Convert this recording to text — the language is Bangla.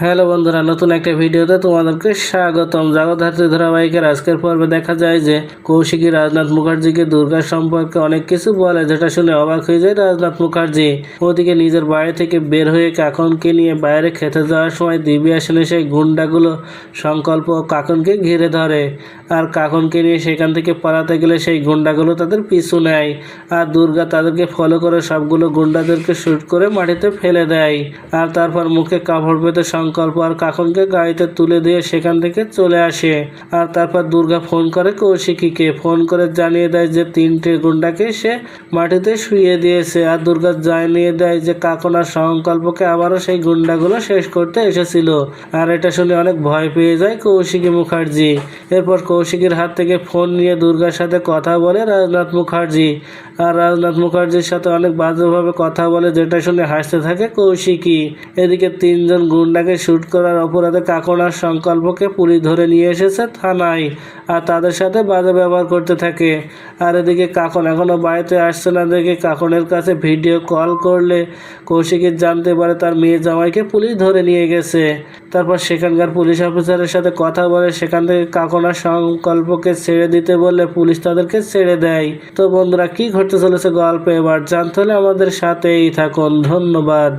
হ্যালো বন্ধুরা, নতুন একটা ভিডিওতে তোমাদেরকে স্বাগতম। জগদ্ধাত্রী ধারাবাহিকের আজকের পর্বে দেখা যায় যে কৌশিকী রাজনাথ মুখার্জিকে দুর্গা সম্পর্কে অনেক কিছু বলে, যেটা শুনে অবাক হয়ে যায় রাজনাথ মুখার্জি। ওদিকে নিজের বাড়ি থেকে বের হয়ে কাকনকে নিয়ে বাইরে খেতে যাওয়ার সময় দিব্যা সেনের সেই গুন্ডাগুলো সংকল্প কাকনকে ঘিরে ধরে, আর কাকনকে নিয়ে সেখান থেকে পালাতে গেলে সেই গুন্ডাগুলো তাদের পিছু নেয়, আর দুর্গা তাদেরকে ফলো করে সবগুলো গুন্ডাদেরকে শুট করে মাটিতে ফেলে দেয়। আর তারপর মুখে কাপড় বেঁধে সংকল্প আর কাকনকে গাড়িতে তুলে দিয়ে সেখান থেকে চলে আসে। আর তারপর দুর্গা ফোন করে কৌশিকীকে, ফোন করে জানিয়ে দেয় যে 3টে গুন্ডাকে সে মাটিতে শুইয়ে দিয়েছে। আর দুর্গা জানিয়ে দেয় যে কাকন আর সংকল্পকে আবারও সেই গুন্ডাগুলো শেষ করতে এসেছিল। আর এটা শুনে অনেক ভয় পেয়ে যায় কৌশিকী মুখার্জি। এরপর কৌশিকীর হাত থেকে ফোন নিয়ে দুর্গার সাথে কথা বলে রাজনাথ মুখার্জি, আর রাজনাথ মুখার্জির সাথে অনেক বাজেভাবে কথা বলে, যেটা শুনে হাসতে থাকে কৌশিকী। এদিকে 3জন গুন্ডাকে শুট করার অপরাধে কাকন আর সংকল্পকে পুলিশ ধরে নিয়ে এসেছে থানায়, আর তাদের সাথে বাজে ব্যবহার করতে থাকে। আর এদিকে কাকন এখনো বাড়িতে আসছে না দেখে কাকনের কাছে ভিডিও কল করলে কৌশিকী জানতে পারে তার মেয়ে জামাইকে পুলিশ ধরে নিয়ে গেছে। তারপর সেখানকার পুলিশ অফিসারের সাথে কথা বলে সেখান থেকে কাকন আর সংকল্পকে ছেড়ে দিতে বললে পুলিশ তাদেরকে ছেড়ে দেয়। তো বন্ধুরা, কি ঘটতে চলেছে গল্পে এবার জানতে হলে আমাদের সাথেই থাকুন। ধন্যবাদ।